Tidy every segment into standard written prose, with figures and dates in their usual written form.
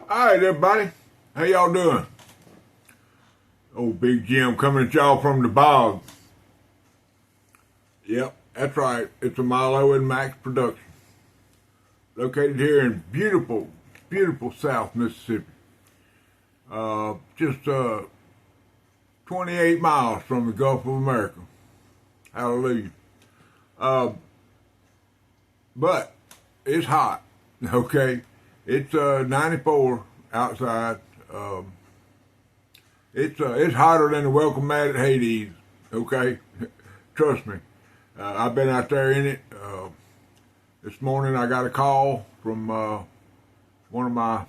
All right, everybody. How y'all doing? Old Big Jim coming at y'all from the bog. Yep, that's right. It's a Milo and Max production. Located here in beautiful, beautiful South Mississippi. Just 28 miles from the Gulf of America. Hallelujah. But it's hot, okay? It's 94 outside. It's hotter than the welcome mat at Hades, okay? Trust me. I've been out there in it. This morning I got a call from one of my,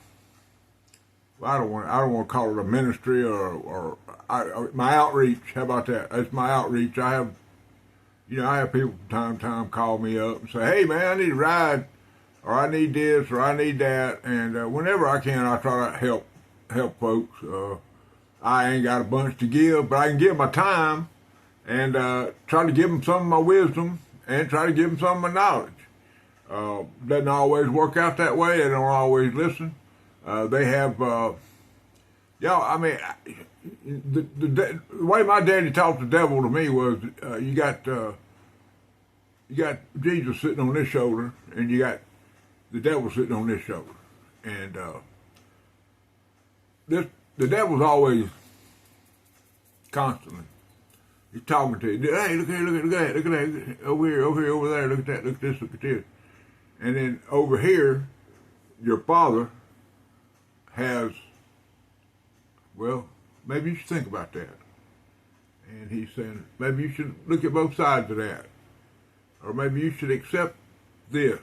I don't want to call it a ministry or my outreach. How about that? That's my outreach. I have people from time to time call me up and say, hey man, I need a ride, or I need this, or I need that. And whenever I can, I try to help folks. I ain't got a bunch to give, but I can give my time and try to give them some of my wisdom and try to give them some of my knowledge. Doesn't always work out that way. They don't always listen. They have, the way my daddy talked the devil to me was, you got Jesus sitting on this shoulder, and you got the devil sitting on this shoulder, and the devil's always constantly. He's talking to you. Hey, look here, look at that, over here, over there, look at that, look at this, look at this. And then over here, your father has, well, maybe you should think about that. And he's saying, maybe you should look at both sides of that. Or maybe you should accept this.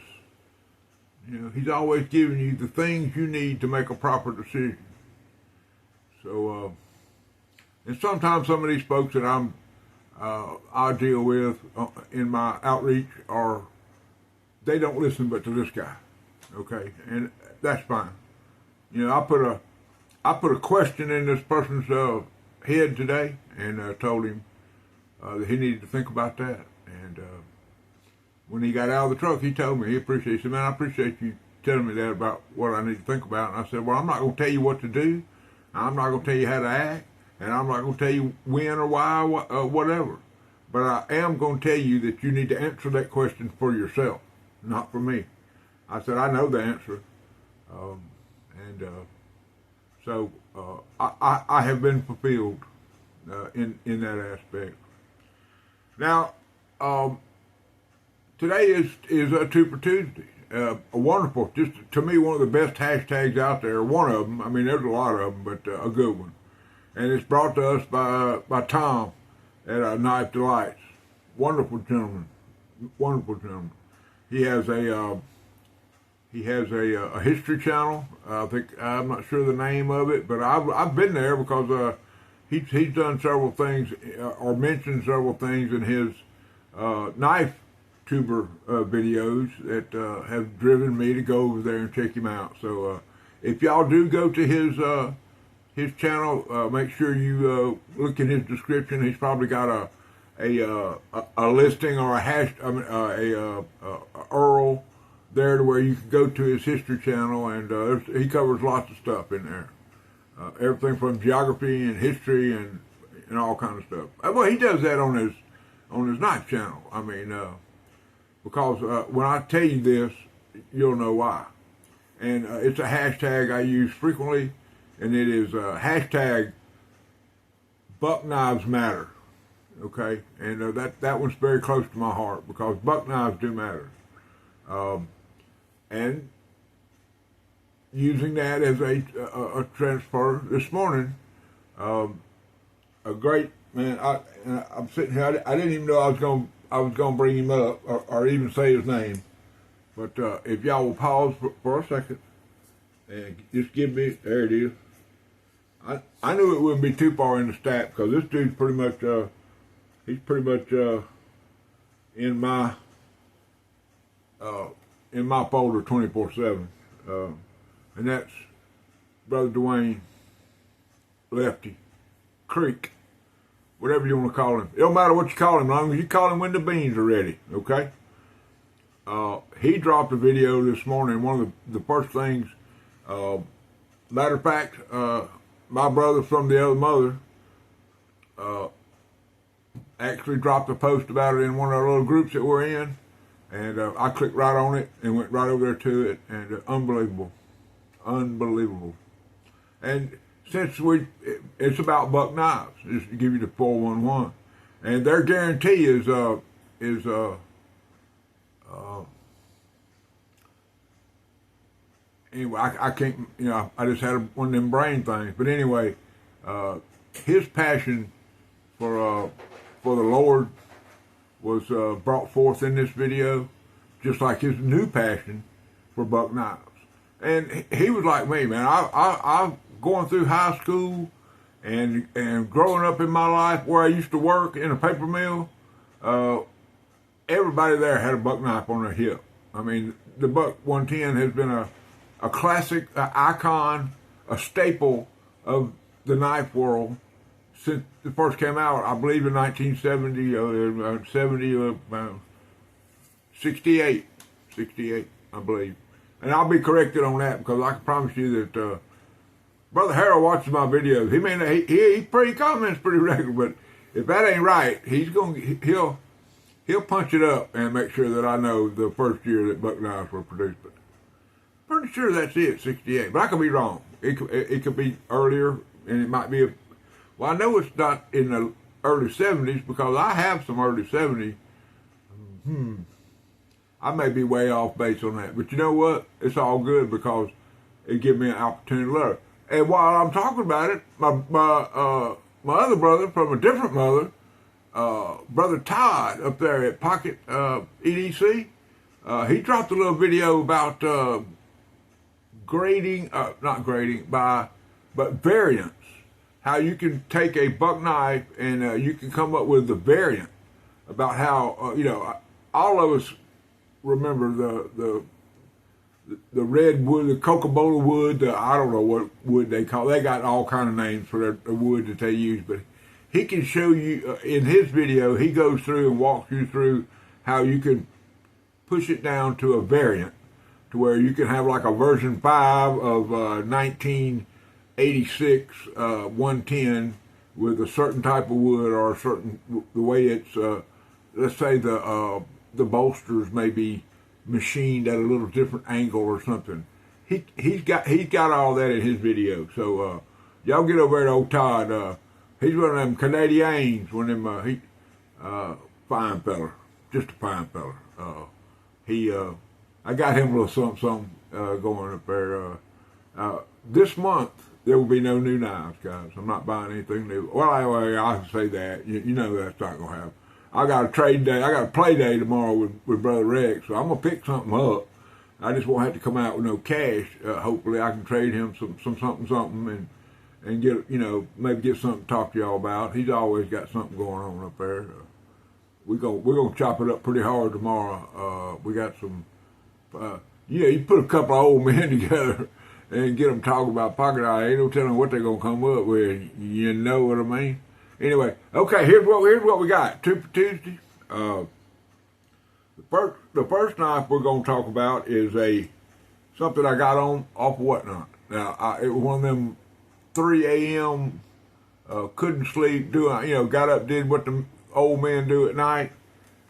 You know, he's always giving you the things you need to make a proper decision. So, and sometimes some of these folks that I deal with in my outreach they don't listen but to this guy, okay, and that's fine. You know, I put a question in this person's head today, and told him that he needed to think about that. And when he got out of the truck, he told me he appreciates it. He said, man, I appreciate you telling me that about what I need to think about. And I said, well, I'm not going to tell you what to do. I'm not going to tell you how to act, and I'm not going to tell you when or why, whatever. But I am going to tell you that you need to answer that question for yourself, not for me. I said, I know the answer. So I have been fulfilled in that aspect. Now, today is Tuber Tuesday. A wonderful, just to me, one of the best hashtags out there. One of them. I mean, there's a lot of them, but a good one. And it's brought to us by Tom at Knife Delights. Wonderful gentleman. Wonderful gentleman. He has a history channel. I'm not sure the name of it, but I've been there because he's done several things or mentioned several things in his knife tuber videos that have driven me to go over there and check him out. So if y'all do go to his channel, make sure you look in his description. He's probably got a listing or a URL there to where you can go to his history channel, and he covers lots of stuff in there. Everything from geography and history and all kinds of stuff. Well, he does that on his knife channel. I mean, because when I tell you this, you'll know why. And it's a hashtag I use frequently, and it is hashtag Buck Knives Matter. Okay, and that one's very close to my heart because buck knives do matter. And using that as a transfer this morning, a great man. I'm sitting here. I didn't even know I was going to bring him up or even say his name. But if y'all will pause for a second and just give me, there it is. I knew it wouldn't be too far in the stack because this dude's pretty much he's pretty much in my folder 24/7, and that's Brother Dwayne Lefty Creek, whatever you want to call him. It don't matter what you call him, as long as you call him when the beans are ready. Okay. He dropped a video this morning. One of the first things Matter of fact, my brother from the other mother actually dropped a post about it in one of our little groups that we're in, and I clicked right on it and went right over there to it, and unbelievable, unbelievable. And since it's about buck knives, just to give you the 411, and their guarantee is anyway, I can't, I just had one of them brain things. But anyway, his passion for the Lord was brought forth in this video, just like his new passion for buck knives. And he was like me, man. I going through high school and growing up in my life where I used to work in a paper mill. Everybody there had a buck knife on their hip. I mean, the Buck 110 has been a classic, icon, a staple of the knife world since it first came out, I believe in 1970, 68, I believe. And I'll be corrected on that because I can promise you that Brother Harold watches my videos. He comments pretty regular, but if that ain't right, he'll punch it up and make sure that I know the first year that buck knives were produced. But pretty sure that's it, 68. But I could be wrong. It could be earlier, and it might be well, I know it's not in the early 70s because I have some early 70s. I may be way off base on that. But you know what? It's all good because it gives me an opportunity to learn. And while I'm talking about it, my other brother from a different mother, Brother Todd up there at Pocket EDC, he dropped a little video about but variants. How you can take a buck knife and you can come up with a variant about how, all of us remember the red wood, the Coca-Cola wood, I don't know what wood they call it. They got all kind of names for the wood that they use, but he can show you, in his video, he goes through and walks you through how you can push it down to a variant to where you can have like a version 5 of 1986 110 with a certain type of wood or the way it's, let's say the bolsters may be machined at a little different angle or something. He's got all that in his video. So y'all get over there to old Todd. He's one of them Canadians, one of them fine fella, just a fine fella. I got him a little something going up there. This month there will be no new knives, guys. I'm not buying anything new. Well, anyway, I can say that. You know that's not gonna happen. I got a trade day. I got a play day tomorrow with Brother Rex, so I'm gonna pick something up. I just won't have to come out with no cash. Hopefully, I can trade him some something and get maybe get something to talk to y'all about. He's always got something going on up there. We're gonna chop it up pretty hard tomorrow. We got some. You put a couple of old men together and get them talking about pocket eye. Ain't no telling what they're gonna come up with. You know what I mean? Anyway, okay. Here's what we got. Tuesday. The first knife we're gonna talk about is something I got off of Whatnot. Now it was one of them 3 a.m. Couldn't sleep, got up, did what the old men do at night,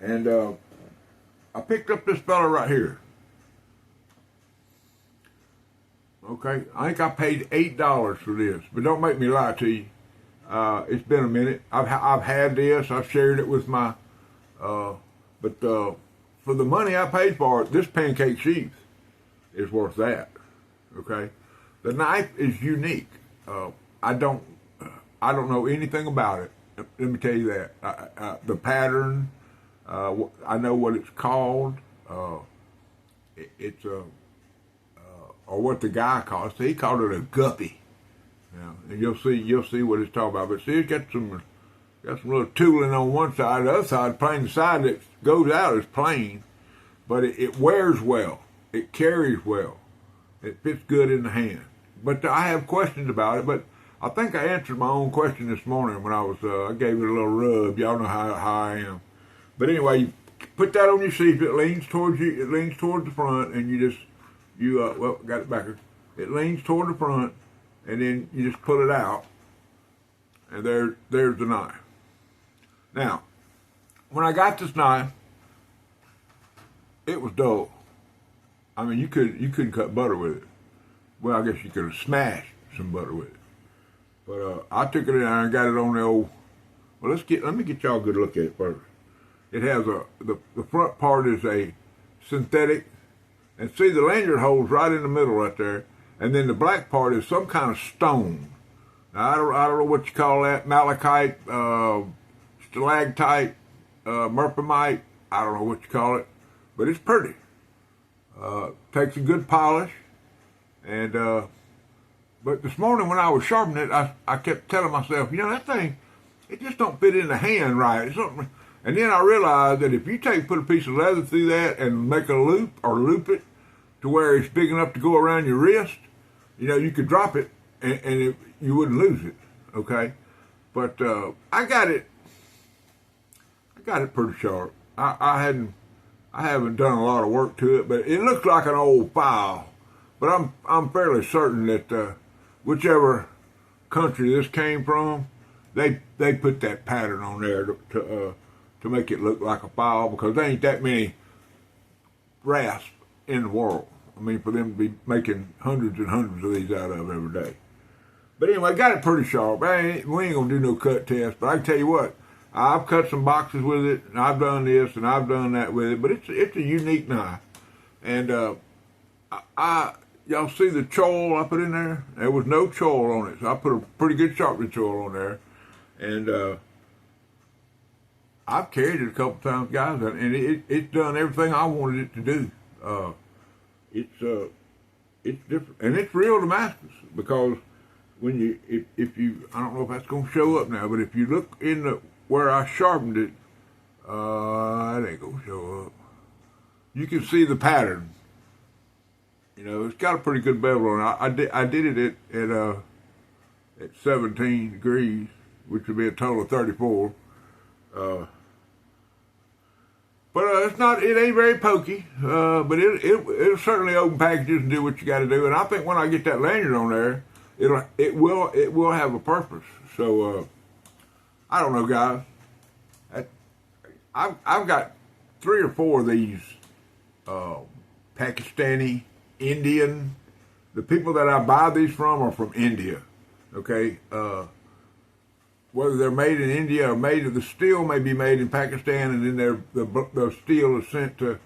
and I picked up this fella right here. Okay, I think I paid $8 for this, but don't make me lie to you. It's been a minute. I've had this. I've shared it with my, but for the money I paid for it, this pancake sheath is worth that. Okay, the knife is unique. I don't know anything about it. Let me tell you that. The pattern, I know what it's called. It's or what the guy calls it. He called it a guppy. And you'll see what it's talking about. But see, it's got some little tooling on one side. The other side, plain. The side that goes out is plain, but it wears well. It carries well. It fits good in the hand. But I have questions about it. But I think I answered my own question this morning when I gave it a little rub. Y'all know how I am. But anyway, you put that on your sheath. It leans towards you. It leans towards the front, and got it backwards. It leans toward the front, and then you just pull it out, and there's the knife. Now, when I got this knife, it was dull. I mean, you couldn't cut butter with it. Well, I guess you could have smashed some butter with it. But I took it in and got it on the old. Well, let me get y'all a good look at it first. It has the front part is a synthetic, and see the lanyard hole's right in the middle right there, and then the black part is some kind of stone. Now, I don't know what you call that, malachite, stalactite, murphamite. I don't know what you call it, but it's pretty. Takes a good polish, and but this morning when I was sharpening it, I kept telling myself, that thing, it just don't fit in the hand right. And then I realized that if you put a piece of leather through that and make a loop or loop it to where it's big enough to go around your wrist, you could drop it and you wouldn't lose it. Okay, but I got it pretty sharp. I haven't done a lot of work to it, but it looks like an old file. But I'm fairly certain that whichever country this came from, they put that pattern on there to make it look like a file, because there ain't that many rasps in the world. I mean, for them to be making hundreds and hundreds of these out of every day. But anyway, got it pretty sharp. We ain't gonna do no cut test, but I can tell you what, I've cut some boxes with it, and I've done this and I've done that with it. But it's a unique knife, and y'all see the choil I put in there? There was no choil on it, so I put a pretty good sharpening choil on there, and I've carried it a couple times, guys, and it's done everything I wanted it to do. It's different, and it's real Damascus, because when if you I don't know if that's going to show up now, but if you look in where I sharpened it, it ain't going to show up. You can see the pattern. It's got a pretty good bevel on it. I did it at 17 degrees, which would be a total of 34. But it ain't very pokey, but it'll certainly open packages and do what you got to do. And I think when I get that lanyard on there, it will have a purpose. So I don't know, guys. I've got 3 or 4 of these Pakistani, Indian. The people that I buy these from are from India. Okay. Whether they're made in India or the steel may be made in Pakistan, and then the steel is sent to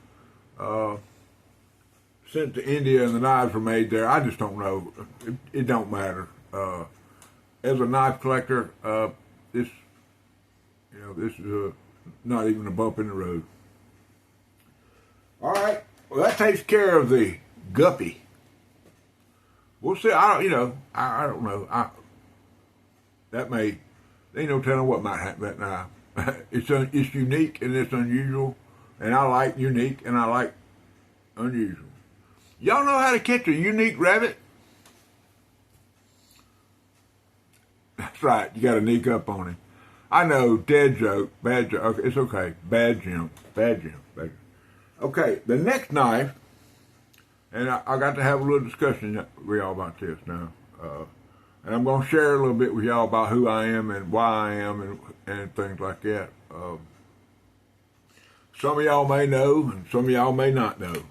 India, and the knives are made there. I just don't know. It don't matter. As a knife collector, this is not even a bump in the road. All right. Well, that takes care of the guppy. We'll see. I don't know. Ain't no telling what might happen that knife. It's unique and it's unusual, and I like unique and I like unusual. Y'all know how to catch a unique rabbit? That's right. You got to sneak up on him. I know, dead joke, bad joke. Okay, it's okay. Bad Jim. Okay, the next knife, and I got to have a little discussion with y'all about this now. And I'm going to share a little bit with y'all about who I am and why I am and things like that. Some of y'all may know, and some of y'all may not know.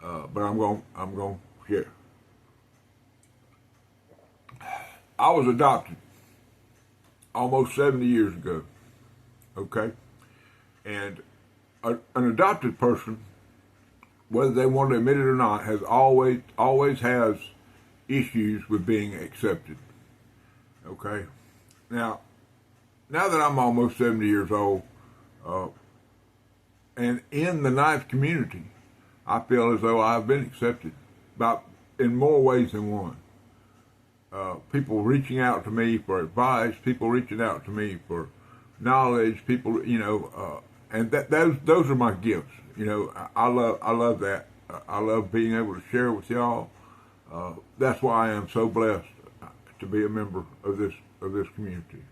But I'm going to share. I was adopted almost 70 years ago. Okay? And an adopted person, whether they want to admit it or not, has always has issues with being accepted. Okay? Now that I'm almost 70 years old, and in the knife community, I feel as though I've been accepted in more ways than one. People reaching out to me for advice, people reaching out to me for knowledge, people, and those are my gifts. I love that. I love being able to share with y'all. That's why I am so blessed to be a member of this community.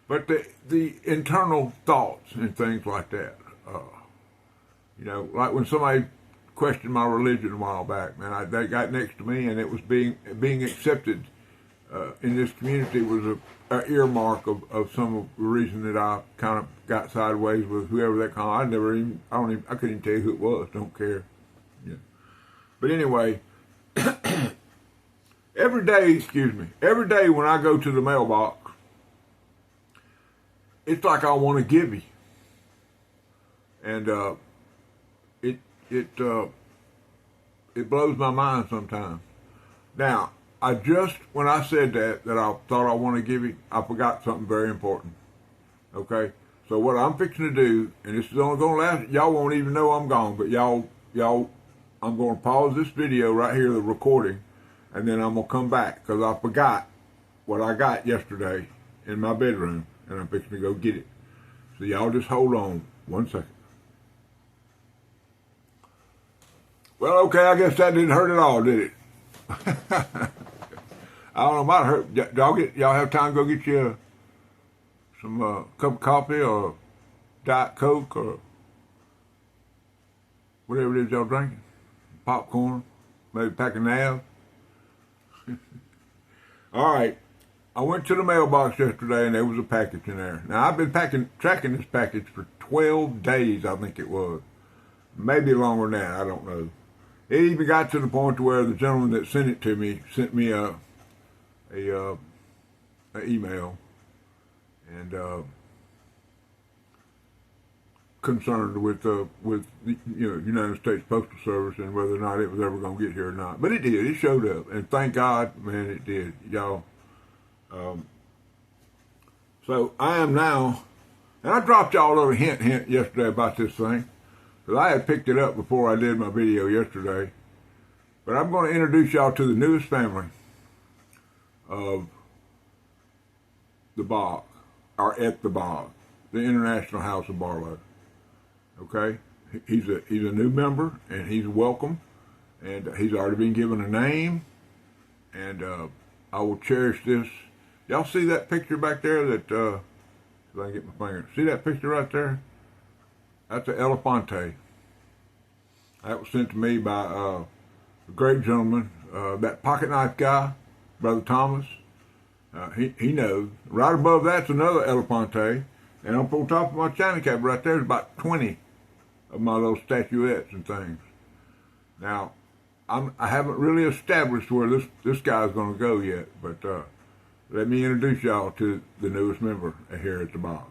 But the internal thoughts and things like that, like when somebody questioned my religion a while back, man. They got next to me, and it was being accepted in this community was a earmark of some of the reason that I kind of got sideways with whoever that I couldn't even tell you who it was. Don't care. Yeah. But anyway, every day when I go to the mailbox, it's like I want to give you. And it blows my mind sometimes. Now, when I said that I thought I want to give you, I forgot something very important. Okay? So what I'm fixing to do, and this is only going to last, y'all won't even know I'm gone, but y'all, I'm going to pause this video right here, the recording, and then I'm going to come back, because I forgot what I got yesterday in my bedroom, and I'm fixing to go get it. So y'all just hold on 1 second. Well, okay, I guess that didn't hurt at all, did it? I don't know, might hurt. Y'all have time to go get you some cup of coffee or Diet Coke or whatever it is y'all drinking. Popcorn, maybe a pack of nabs. All right, I went to the mailbox yesterday and there was a package in there. Now, I've been tracking this package for 12 days, I think it was. Maybe longer than that, I don't know. It even got to the point where the gentleman that sent it to me sent me a email and concerned with the United States Postal Service and whether or not it was ever going to get here or not. But it did. It showed up, and thank God, man, it did, y'all. So I am now, and I dropped y'all a little hint yesterday about this thing, because I had picked it up before I did my video yesterday. But I'm going to introduce y'all to the newest family of the Bog, or at the Bog, the International House of Barlow. Okay, he's a new member, and he's welcome, and he's already been given a name, and I will cherish this. Y'all see that picture back there? That if I can get my finger, see that picture right there? That's an Elefante. That was sent to me by a great gentleman, that pocket knife guy, Brother Thomas. He knows. Right above that's another Elefante, and up on top of my china cabinet right there is about 20 of my little statuettes and things. Now, I haven't really established where this guy's going to go yet, but let me introduce y'all to the newest member here at the Bog.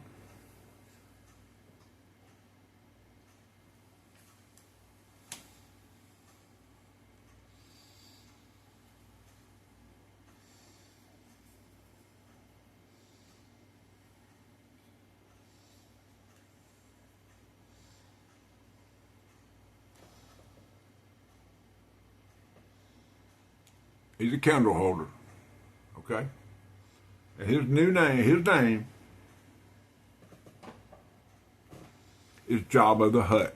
He's a candle holder, okay? And his name is Jabba the Hutt.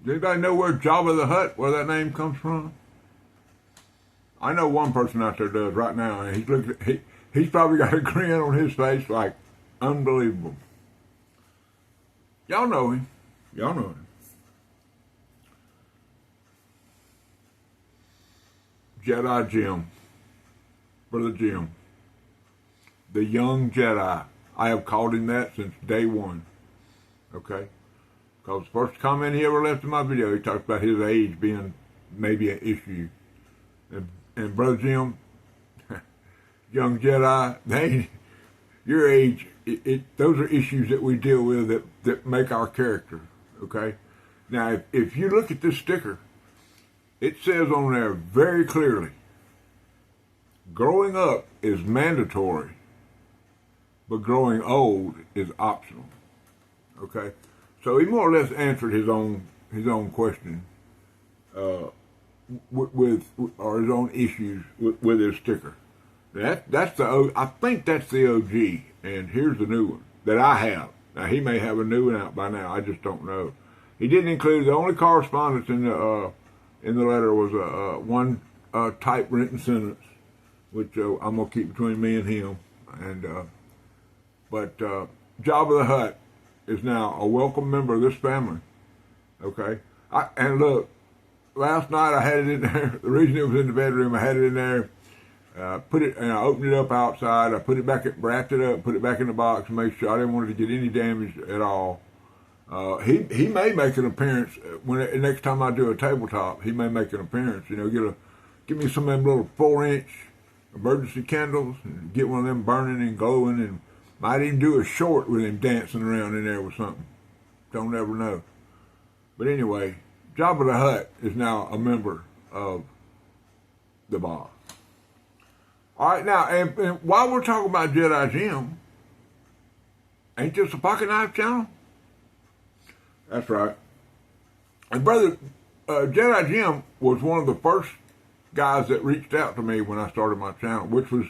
Does anybody know where Jabba the Hutt, where that name comes from? I know one person out there does right now, and he's probably got a grin on his face like unbelievable. Y'all know him. Y'all know him. Jedi Jim, Brother Jim, the young Jedi. I have called him that since day one, okay? Because the first comment he ever left in my video, he talked about his age being maybe an issue. And Brother Jim, young Jedi, your age, those are issues that we deal with that make our character, okay? Now, if you look at this sticker, it says on there very clearly, growing up is mandatory, but growing old is optional. Okay? So he more or less answered his own question with his own issues with his sticker. I think that's the OG, and here's the new one that I have. Now he may have a new one out by now, I just don't know. He didn't include, the only correspondence in the letter was one typewritten sentence, which I'm gonna keep between me and him. But Jabba the Hutt is now a welcome member of this family. Okay, And look, last night I had it in there. The reason it was in the bedroom, I had it in there. Put it, and I opened it up outside. I put it back, wrapped it up, put it back in the box, and made sure I didn't want it to get any damage at all. He may make an appearance next time I do a tabletop. He may make an appearance. Give me some of them little 4-inch emergency candles, and get one of them burning and glowing, and might even do a short with him dancing around in there with something. Don't ever know. But anyway, Jabba the Hutt is now a member of the Boss. All right, now, and while we're talking about Jedi Jim, ain't this a Pocket Knife channel? That's right. And brother, Jedi Jim was one of the first guys that reached out to me when I started my channel, which was,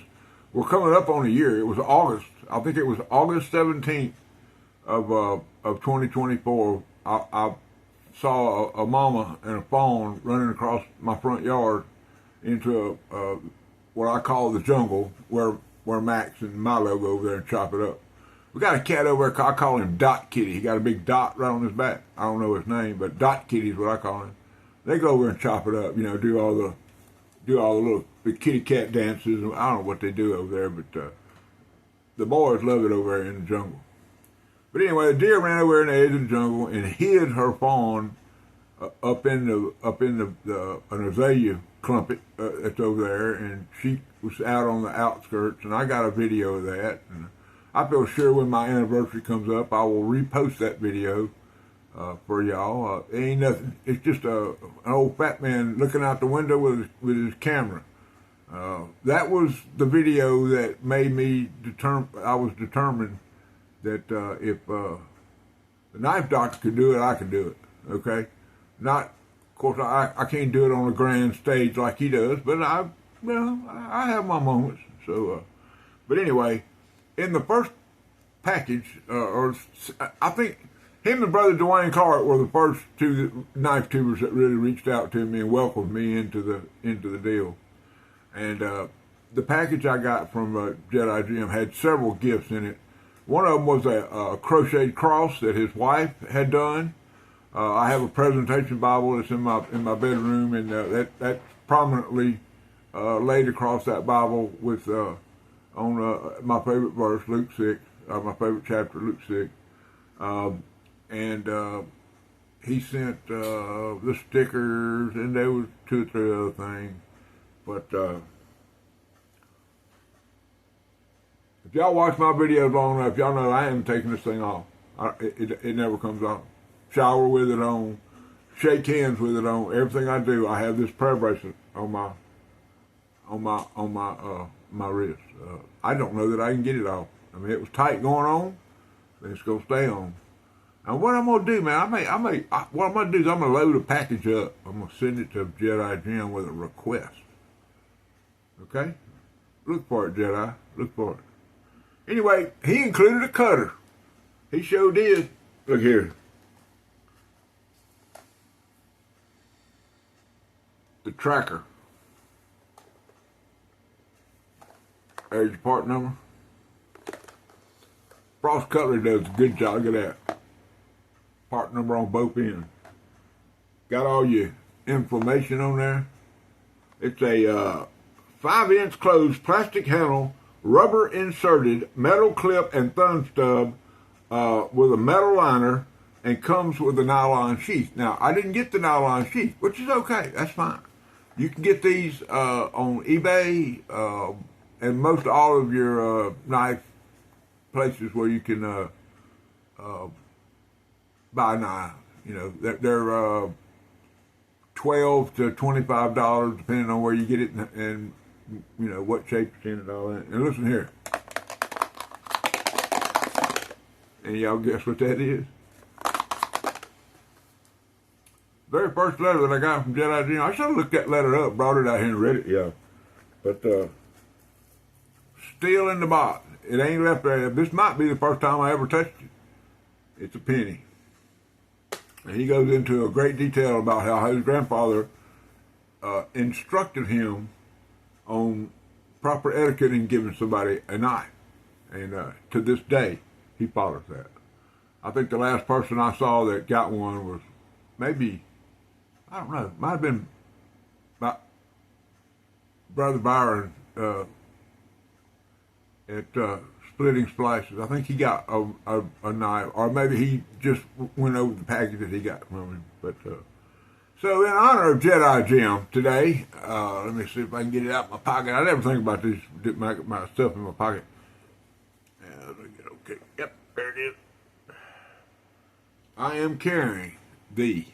we're coming up on a year. It was August. I think it was August 17th of 2024. I saw a mama and a fawn running across my front yard into what I call the jungle, where Max and Milo go over there and chop it up. We got a cat over there, I call him Dot Kitty. He got a big dot right on his back. I don't know his name, but Dot Kitty is what I call him. They go over and chop it up, do all the little kitty cat dances. I don't know what they do over there, but the boys love it over there in the jungle. But anyway, the deer ran over in the edge of the jungle and hid her fawn up in the an azalea clump that's over there, and she was out on the outskirts, and I got a video of that. And I feel sure when my anniversary comes up, I will repost that video for y'all. It ain't nothing. It's just an old fat man looking out the window with his camera. That was the video that made me I was determined that if the knife doctor could do it, I can do it. Okay, not, of course, I can't do it on a grand stage like he does, but I have my moments. So, but anyway, in the first package, I think him and Brother Dwayne Clark were the first two knife tubers that really reached out to me and welcomed me into the deal. And the package I got from Jedi Jim had several gifts in it. One of them was a crocheted cross that his wife had done. I have a presentation Bible that's in my bedroom, and that's prominently laid across that Bible with on my favorite verse, Luke 6, my favorite chapter, Luke 6. And he sent the stickers, and there was 2 or 3 other things. But if y'all watch my videos long enough, y'all know I haven't taken this thing off. It never comes off. Shower with it on, shake hands with it on. Everything I do, I have this prayer bracelet on my wrist. I don't know that I can get it off. I mean, it was tight going on, and it's gonna stay on. And what I'm gonna do, man, what I'm gonna do is I'm gonna load a package up. I'm gonna send it to Jedi Jim with a request. Okay? Look for it, Jedi. Look for it. Anyway, he included a cutter. He sure did. Look here. The tracker. There's your part number. Frost Cutlery does a good job. Look at that. Part number on both ends. Got all your information on there. It's a 5-inch closed plastic handle, rubber inserted, metal clip and thumb stub with a metal liner, and comes with a nylon sheath. Now, I didn't get the nylon sheath, which is okay. That's fine. You can get these on eBay and most all of your knife places where you can buy knives. They're $12 to $25 depending on where you get it and what shape it's in and all that. And listen here. And y'all guess what that is? Very first letter that I got from Jedi Jim. I should have looked that letter up, brought it out here and read it, yeah. But still in the box. It ain't left there. This might be the first time I ever touched it. It's a penny. And he goes into a great detail about how his grandfather instructed him on proper etiquette in giving somebody a knife. And to this day, he follows that. I think the last person I saw that got one was maybe I don't know. Might have been by Brother Byron at Splitting Splices. I think he got a knife, or maybe he just went over the package that he got from him. But so in honor of Jedi Jim today, let me see if I can get it out of my pocket. I never think about this, my stuff in my pocket. Okay, yep, there it is. I am carrying the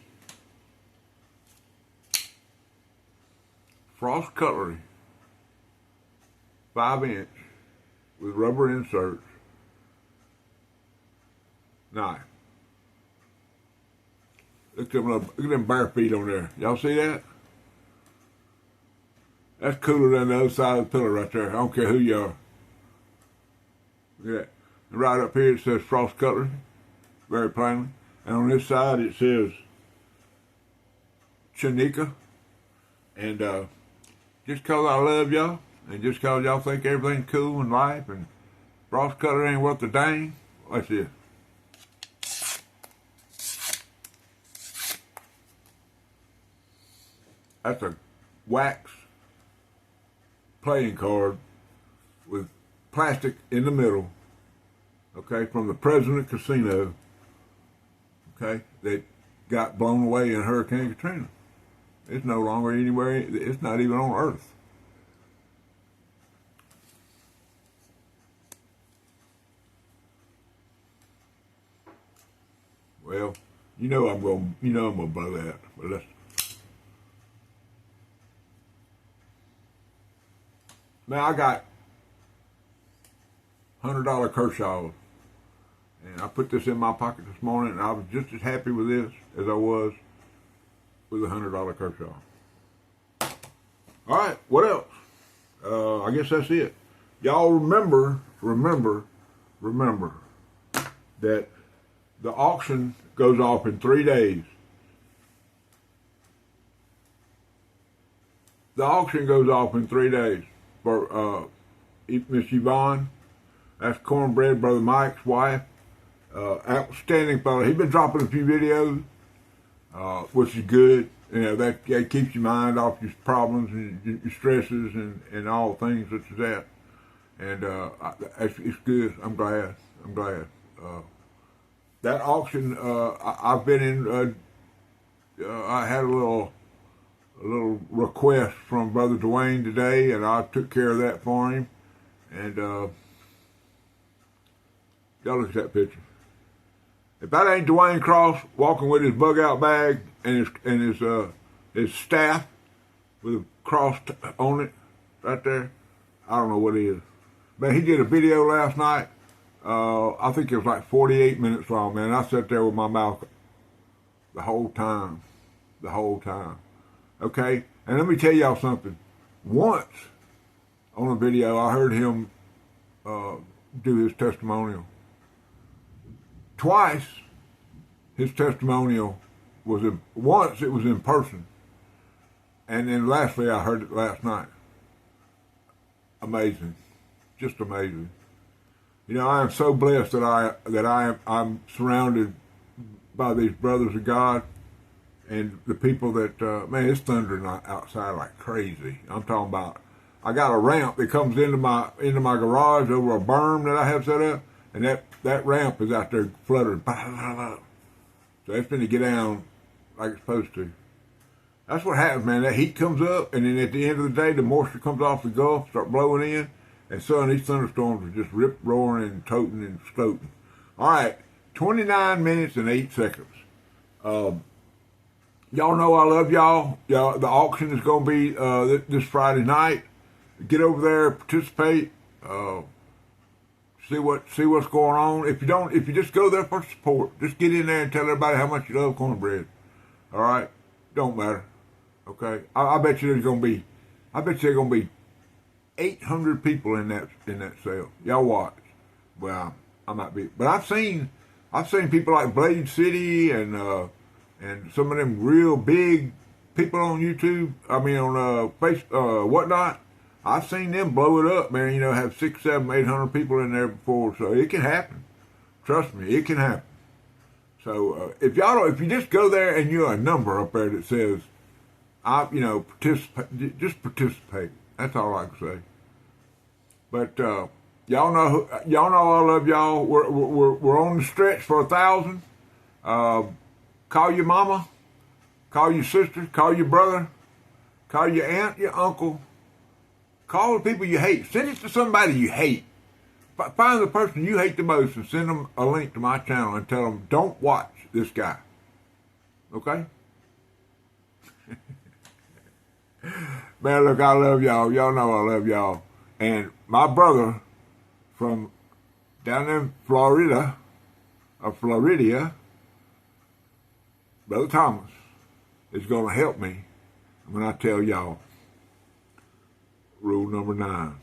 Frost Cutlery 5-inch with rubber inserts knife. Look at them bare feet on there. Y'all see that? That's cooler than the other side of the pillow right there. I don't care who you are. Look at that. And right up here it says Frost Cutlery, very plainly. And on this side it says Chanika. And just because I love y'all, and just because y'all think everything's cool in life, and Frost Cutlery ain't worth a dang, watch this. That's a wax playing card with plastic in the middle, okay, from the President Casino, okay, that got blown away in Hurricane Katrina. It's no longer anywhere, it's not even on Earth. Well, you know I'm gonna blow that, but let's. Man, I got $100 Kershaws, and I put this in my pocket this morning, and I was just as happy with this as I was with a $100 Kershaw. All right, what else? I guess that's it. Y'all remember that the auction goes off in 3 days. The auction goes off in 3 days for Miss Yvonne. That's Cornbread Brother Mike's wife. Outstanding fellow. He's been dropping a few videos, which is good. You know, that keeps your mind off your problems and your stresses and all things such as that. And it's good. I'm glad. That auction, I've been in. I had a little request from Brother Dwayne today, and I took care of that for him. And y'all look at that picture. If that ain't Dwayne Cross walking with his bug out bag and his staff with a cross on it right there, I don't know what it is. But he did a video last night. I think it was like 48 minutes long, man. I sat there with my mouth the whole time. Okay? And let me tell y'all something. Once on a video, I heard him do his testimonial. Twice, his testimonial was once it was in person, and then lastly, I heard it last night. Amazing, just amazing. You know, I am so blessed that I'm surrounded by these brothers of God and the people that man, it's thundering outside like crazy. I'm talking about. I got a ramp that comes into my garage over a berm that I have set up, and that ramp is out there fluttering. So it's going to get down like it's supposed to. That's what happens, man. That heat comes up, and then at the end of the day, the moisture comes off the Gulf, start blowing in, and son, these thunderstorms are just rip roaring and toting and stoating. All right, 29 minutes and 8 seconds. Y'all know I love y'all. Y'all, the auction is going to be this Friday night. Get over there, participate. See what's going on. If you just go there for support, just get in there and tell everybody how much you love cornbread. All right, don't matter. Okay, I bet you there's gonna be 800 people in that sale. Y'all watch. Well, I might be, but I've seen people like Blade City and some of them real big people on YouTube. I mean on Facebook, whatnot. I've seen them blow it up, man. You know, have 600, 700, 800 people in there before, so it can happen. Trust me, it can happen. So if you just go there and you're a number up there that says, participate, just participate. That's all I can say. But y'all know I love y'all. We're on the stretch for 1,000. Call your mama, call your sister, call your brother, call your aunt, your uncle. Call the people you hate. Send it to somebody you hate. Find the person you hate the most and send them a link to my channel and tell them, don't watch this guy. Okay? Man, look, I love y'all. Y'all know I love y'all. And my brother from down in Florida, Floridia, Brother Thomas, is going to help me when I tell y'all rule number 9.